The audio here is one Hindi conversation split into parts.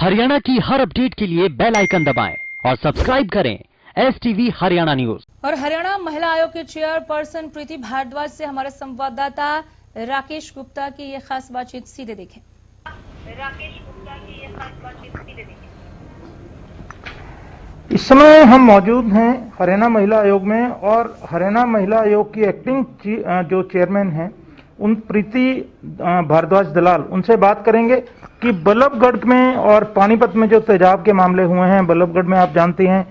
हरियाणा की हर अपडेट के लिए बेल आइकन दबाएं और सब्सक्राइब करें STV हरियाणा न्यूज। और हरियाणा महिला आयोग के चेयरपर्सन प्रीति भारद्वाज से हमारे संवाददाता राकेश गुप्ता की ये खास बातचीत सीधे देखें। इस समय हम मौजूद हैं हरियाणा महिला आयोग में और हरियाणा महिला आयोग की एक्टिंग जो चेयरमैन हैं उन प्रीति भारद्वाज दलाल, उनसे बात करेंगे कि बल्लभगढ़ में और पानीपत में जो तेजाब के मामले हुए हैं। बल्लभगढ़ में आप जानते हैं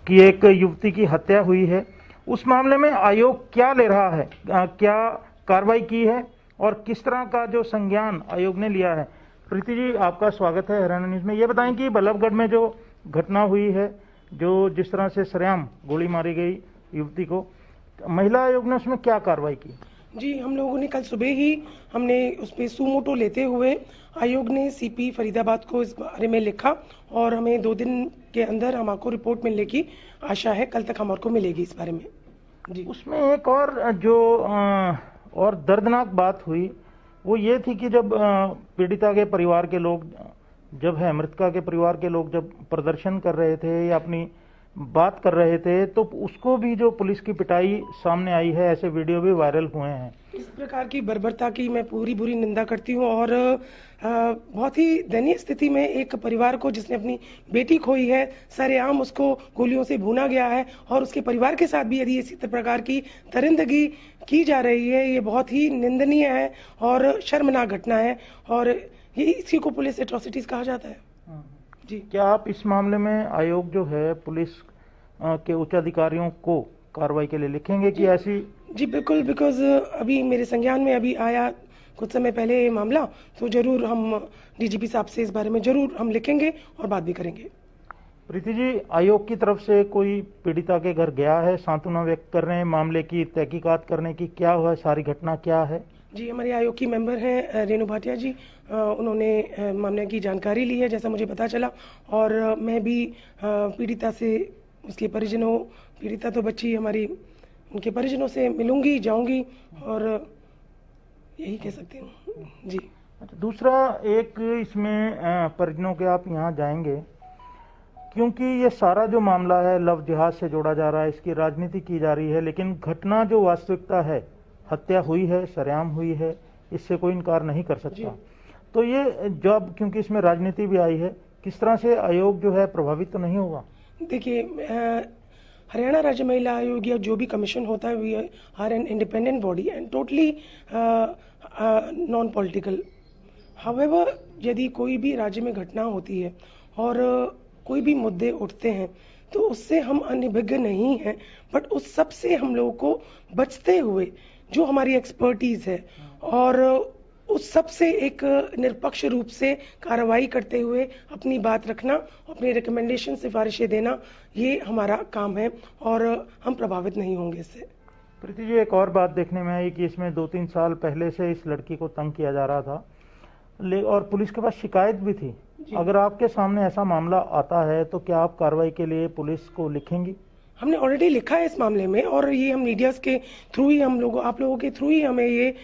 कि एक युवती की हत्या हुई है। उस मामले में आयोग क्या ले रहा है, क्या कार्रवाई की है और किस तरह का जो संज्ञान आयोग ने लिया है। प्रीति जी, आपका स्वागत है हरियाणा न्यूज में। ये बताएं कि बल्लभगढ़ में जो घटना हुई है, जो जिस तरह से सरेआम गोली मारी गई युवती को, महिला आयोग ने उसमें क्या कार्रवाई की? जी, हम लोगों ने कल सुबह ही हमने उस पर सुमोटो लेते हुए आयोग ने CP फरीदाबाद को इस बारे में लिखा और हमें 2 दिन के अंदर हमारे रिपोर्ट मिलने की आशा है। कल तक हमारे को मिलेगी इस बारे में। जी, उसमें एक और जो और दर्दनाक बात हुई वो ये थी कि जब पीड़िता के परिवार के लोग मृतका के परिवार के लोग जब प्रदर्शन कर रहे थे या अपनी बात कर रहे थे तो उसको भी जो पुलिस की पिटाई सामने आई है, ऐसे वीडियो भी वायरल हुए हैं। इस प्रकार की बर्बरता की मैं बुरी निंदा करती हूँ और बहुत ही दयनीय स्थिति में एक परिवार को जिसने अपनी बेटी खोई है, सरेआम उसको गोलियों से भूना गया है और उसके परिवार के साथ भी यदि इसी प्रकार की दरिंदगी की जा रही है, ये बहुत ही निंदनीय है और शर्मनाक घटना है और ये इसी को पुलिस एट्रोसिटीज कहा जाता है। जी, क्या आप इस मामले में आयोग जो है पुलिस के उच्च अधिकारियों को कार्रवाई के लिए लिखेंगे कि ऐसी? जी बिल्कुल, बिकॉज अभी मेरे संज्ञान में अभी आया कुछ समय पहले ये मामला, तो जरूर हम DGP साहब से इस बारे में जरूर हम लिखेंगे और बात भी करेंगे। प्रीति जी, आयोग की तरफ से कोई पीड़िता के घर गया है, सांत्वना व्यक्त कर रहे हैं, मामले की तहकीकात करने की, क्या हुआ, सारी घटना क्या है? जी, हमारे आयोग की मेंबर हैं रेणु भाटिया जी, उन्होंने मामले की जानकारी ली है जैसा मुझे पता चला और मैं भी पीड़िता से, उसके परिजनों, पीड़िता तो बच्ची हमारी, उनके परिजनों से मिलूंगी, जाऊंगी और यही कह सकती हूँ। जी, दूसरा एक इसमें परिजनों के आप यहाँ जाएंगे क्योंकि ये सारा जो मामला है लव जिहाद से जोड़ा जा रहा है, इसकी राजनीति की जा रही है, लेकिन घटना जो वास्तविकता है, हत्या हुई है, सरेआम हुई है, इससे कोई इनकार नहीं कर सकता। तो ये जब क्योंकि इसमें राजनीति भी आई है, किस तरह से आयोग जो है प्रभावित तो नहीं होगा? देखिए, हरियाणा राज्य महिला आयोग या जो भी कमीशन होता है, we are an independent body and totally non political. However, यदि कोई भी राज्य में घटना होती है और कोई भी मुद्दे उठते हैं तो उससे हम अनभिज्ञ नहीं हैं, बट उस सब से हम लोगों को बचते हुए जो हमारी एक्सपर्टीज है और उस सब से एक निष्पक्ष रूप से कार्रवाई करते हुए अपनी बात रखना, अपनी रिकमेंडेशन, सिफारिशें देना, ये हमारा काम है और हम प्रभावित नहीं होंगे इससे। प्रीति जी, एक और बात देखने में आई कि इसमें 2-3 साल पहले से इस लड़की को तंग किया जा रहा था और पुलिस के पास शिकायत भी थी। अगर आपके सामने ऐसा मामला आता है तो क्या आप कार्रवाई के लिए पुलिस को लिखेंगी? हमने ऑलरेडी लिखा है इस मामले में और ये हम मीडिया के थ्रू ही, आप लोगों के थ्रू ही हमें ये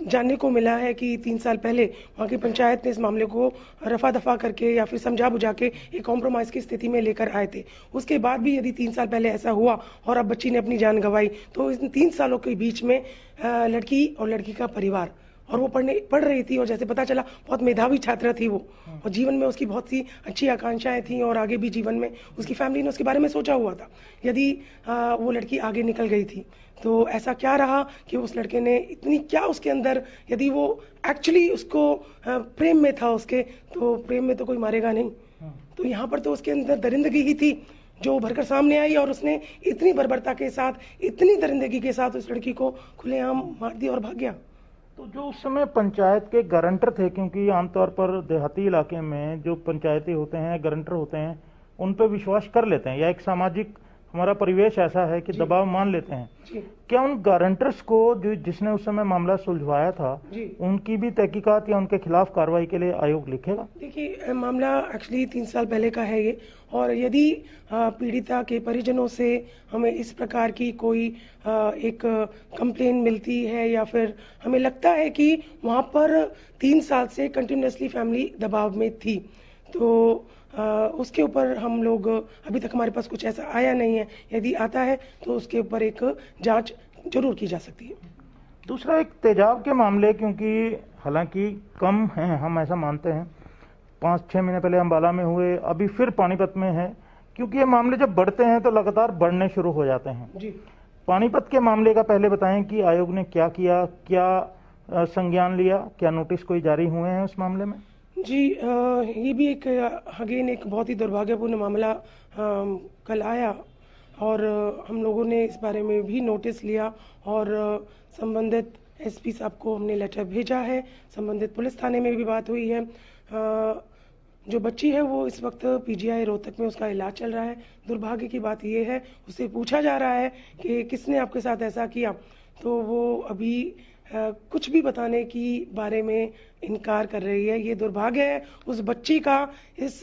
जानने को मिला है कि 3 साल पहले वहाँ की पंचायत ने इस मामले को रफा दफा करके या फिर समझा बुझा के एक कॉम्प्रोमाइज की स्थिति में लेकर आए थे। उसके बाद भी यदि 3 साल पहले ऐसा हुआ और अब बच्ची ने अपनी जान गंवाई, तो इन 3 सालों के बीच में लड़की और लड़की का परिवार, और वो पढ़ रही थी और जैसे पता चला बहुत मेधावी छात्रा थी वो, और जीवन में उसकी बहुत सी अच्छी आकांक्षाएं थी और आगे भी जीवन में उसकी फैमिली ने उसके बारे में सोचा हुआ था। यदि वो लड़की आगे निकल गई थी तो ऐसा क्या रहा कि उस लड़के ने इतनी, क्या उसके अंदर, यदि वो एक्चुअली उसको प्रेम में था उसके, तो प्रेम में तो कोई मारेगा नहीं, तो यहाँ पर तो उसके अंदर दरिंदगी ही थी जो भरकर सामने आई और उसने इतनी बर्बरता के साथ, इतनी दरिंदगी के साथ उस लड़की को खुलेआम मार दिया और भाग गया। तो जो उस समय पंचायत के गारंटर थे, क्योंकि आमतौर पर देहाती इलाके में जो पंचायती होते हैं, गारंटर होते हैं, उन पर विश्वास कर लेते हैं, या एक सामाजिक हमारा परिवेश ऐसा है कि दबाव मान लेते हैं। जी क्या उन गारंटर्स को जो जिसने उस समय मामला सुलझवाया था, जी उनकी भी तहकीकात या उनके खिलाफ कार्रवाई के लिए आयोग लिखेगा? देखिए, मामला एक्चुअली 3 साल पहले का है ये, और यदि पीड़िता के परिजनों से हमें इस प्रकार की कोई एक कंप्लेन मिलती है या फिर हमें लगता है कि वहाँ पर 3 साल से कंटिन्यूसली फैमिली दबाव में थी, तो उसके ऊपर हम लोग, अभी तक हमारे पास कुछ ऐसा आया नहीं है। यदि आता है तो उसके ऊपर एक जांच जरूर की जा सकती है। दूसरा, एक तेजाब के मामले, क्योंकि हालांकि कम हैं, हम ऐसा मानते हैं, 5-6 महीने पहले अम्बाला में हुए, अभी फिर पानीपत में है, क्योंकि ये मामले जब बढ़ते हैं तो लगातार बढ़ने शुरू हो जाते हैं। जी पानीपत के मामले का पहले बताएं कि आयोग ने क्या किया, क्या संज्ञान लिया, क्या नोटिस कोई जारी हुए हैं उस मामले में? जी, ये भी एक अगेन एक बहुत ही दुर्भाग्यपूर्ण मामला कल आया, और हम लोगों ने इस बारे में भी नोटिस लिया और संबंधित एसपी साहब को हमने लेटर भेजा है। संबंधित पुलिस थाने में भी बात हुई है। जो बच्ची है वो इस वक्त पीजीआई रोहतक में उसका इलाज चल रहा है। दुर्भाग्य की बात ये है, उससे पूछा जा रहा है कि किसने आपके साथ ऐसा किया, तो वो अभी कुछ भी बताने की बारे में इनकार कर रही है। ये दुर्भाग्य है उस बच्ची का, इस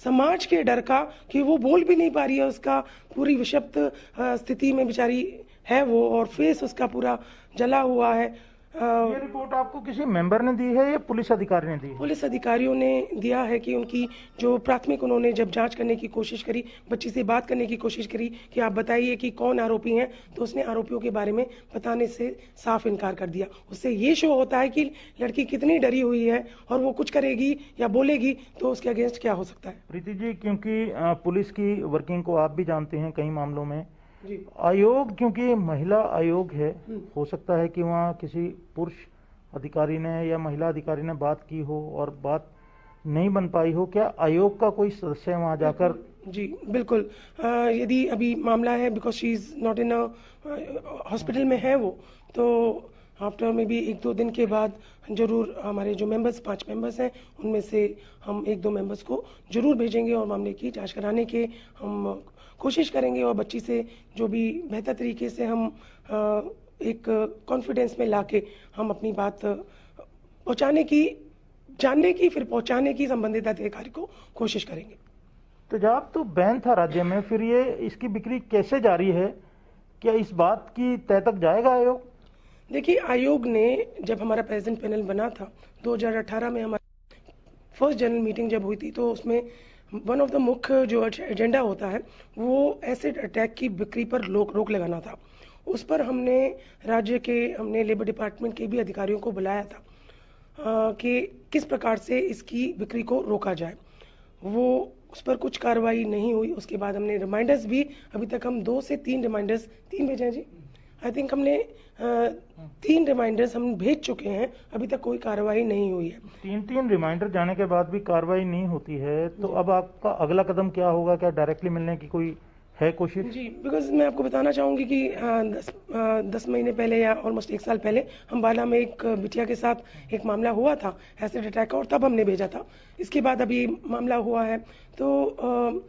समाज के डर का, कि वो बोल भी नहीं पा रही है। उसका पूरी विषिप्त स्थिति में बेचारी है वो, और फेस उसका पूरा जला हुआ है। ये रिपोर्ट आपको किसी मेंबर ने दी है या पुलिस अधिकारी ने दी है? पुलिस अधिकारियों ने दिया है कि उनकी जो प्राथमिक, उन्होंने जब जांच करने की कोशिश करी, बच्ची से बात करने की कोशिश करी कि आप बताइए कि कौन आरोपी हैं, तो उसने आरोपियों के बारे में बताने से साफ इनकार कर दिया। उससे ये शो होता है कि लड़की कितनी डरी हुई है, और वो कुछ करेगी या बोलेगी तो उसके अगेंस्ट क्या हो सकता है। प्रीति जी, क्योंकि पुलिस की वर्किंग को आप भी जानते हैं, कई मामलों में जी आयोग, क्योंकि महिला आयोग है, हो सकता है कि वहाँ किसी पुरुष अधिकारी ने या महिला अधिकारी ने बात की हो और बात नहीं बन पाई हो। क्या आयोग का कोई सदस्य वहाँ जाकर? जी बिल्कुल, यदि अभी मामला है, because she is not in hospital में है वो, तो आफ्टर में भी 1-2 दिन के बाद जरूर हमारे जो मेंबर्स, 5 मेंबर्स हैं, उनमें से हम 1-2 मेंबर्स को जरूर भेजेंगे और मामले की जांच कराने के हम कोशिश करेंगे, और बच्ची से जो भी बेहतर तरीके से हम एक कॉन्फिडेंस में लाके हम अपनी बात पहुंचाने की, जानने की, फिर पहुंचाने की संबंधित अधिकारी को कोशिश करेंगे। तेजाब तो बैन था राज्य में, फिर ये इसकी बिक्री कैसे जारी है? क्या इस बात की तय तक जाएगा आयोग? देखिए, आयोग ने जब हमारा प्रेजेंट पैनल बना था 2018 में, हमारी फर्स्ट जनरल मीटिंग जब हुई थी, तो उसमें वन ऑफ द मुख्य जो एजेंडा होता है वो एसिड अटैक की बिक्री पर रोक लगाना था। उस पर हमने राज्य के, हमने लेबर डिपार्टमेंट के भी अधिकारियों को बुलाया था कि किस प्रकार से इसकी बिक्री को रोका जाए। वो उस पर कुछ कार्रवाई नहीं हुई। उसके बाद हमने रिमाइंडर्स भी, अभी तक हम 2 से 3 रिमाइंडर्स, 3 भेजे हैं जी, आई थिंक हमने 3 रिमाइंडर्स हम भेज चुके हैं, अभी तक कोई कार्रवाई नहीं हुई है। 3 रिमाइंडर जाने के बाद भी कार्रवाई नहीं होती है, तो अब आपका अगला कदम क्या होगा? क्या डायरेक्टली मिलने की कोई है कोशिश? जी, बिकॉज मैं आपको बताना चाहूंगी कि 10 महीने पहले या ऑलमोस्ट 1 साल पहले अम्बाला में एक बिटिया के साथ एक मामला हुआ था एसिड अटैक का, और तब हमने भेजा था। इसके बाद अभी मामला हुआ है, तो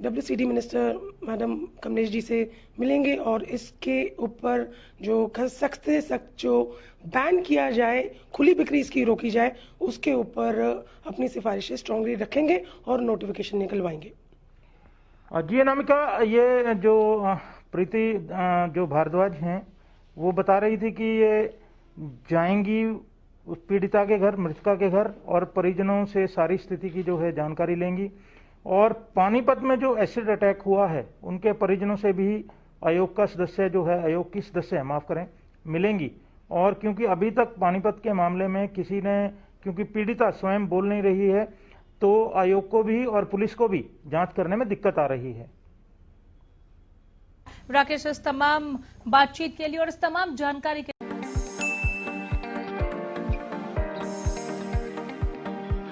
WCD minister madam Kamlesh ji से मिलेंगे और इसके ऊपर जो सख्त से सख्त जो बैन किया जाए, खुली बिक्री इसकी रोकी जाए, उसके ऊपर अपनी सिफारिशें स्ट्रांगली रखेंगे और नोटिफिकेशन निकलवाएंगे। जी अनामिका, ये जो प्रीति जो भारद्वाज हैं, वो बता रही थी कि ये जाएंगी उस पीड़िता के घर, मृतका के घर, और परिजनों से सारी स्थिति की जो है जानकारी लेंगी, और पानीपत में जो एसिड अटैक हुआ है उनके परिजनों से भी आयोग का सदस्य जो है, आयोग की सदस्य माफ करें, मिलेंगी। और क्योंकि अभी तक पानीपत के मामले में किसी ने, क्योंकि पीड़िता स्वयं बोल नहीं रही है, तो आयोग को भी और पुलिस को भी जांच करने में दिक्कत आ रही है। राकेश, इस तमाम बातचीत के लिए और इस तमाम जानकारी के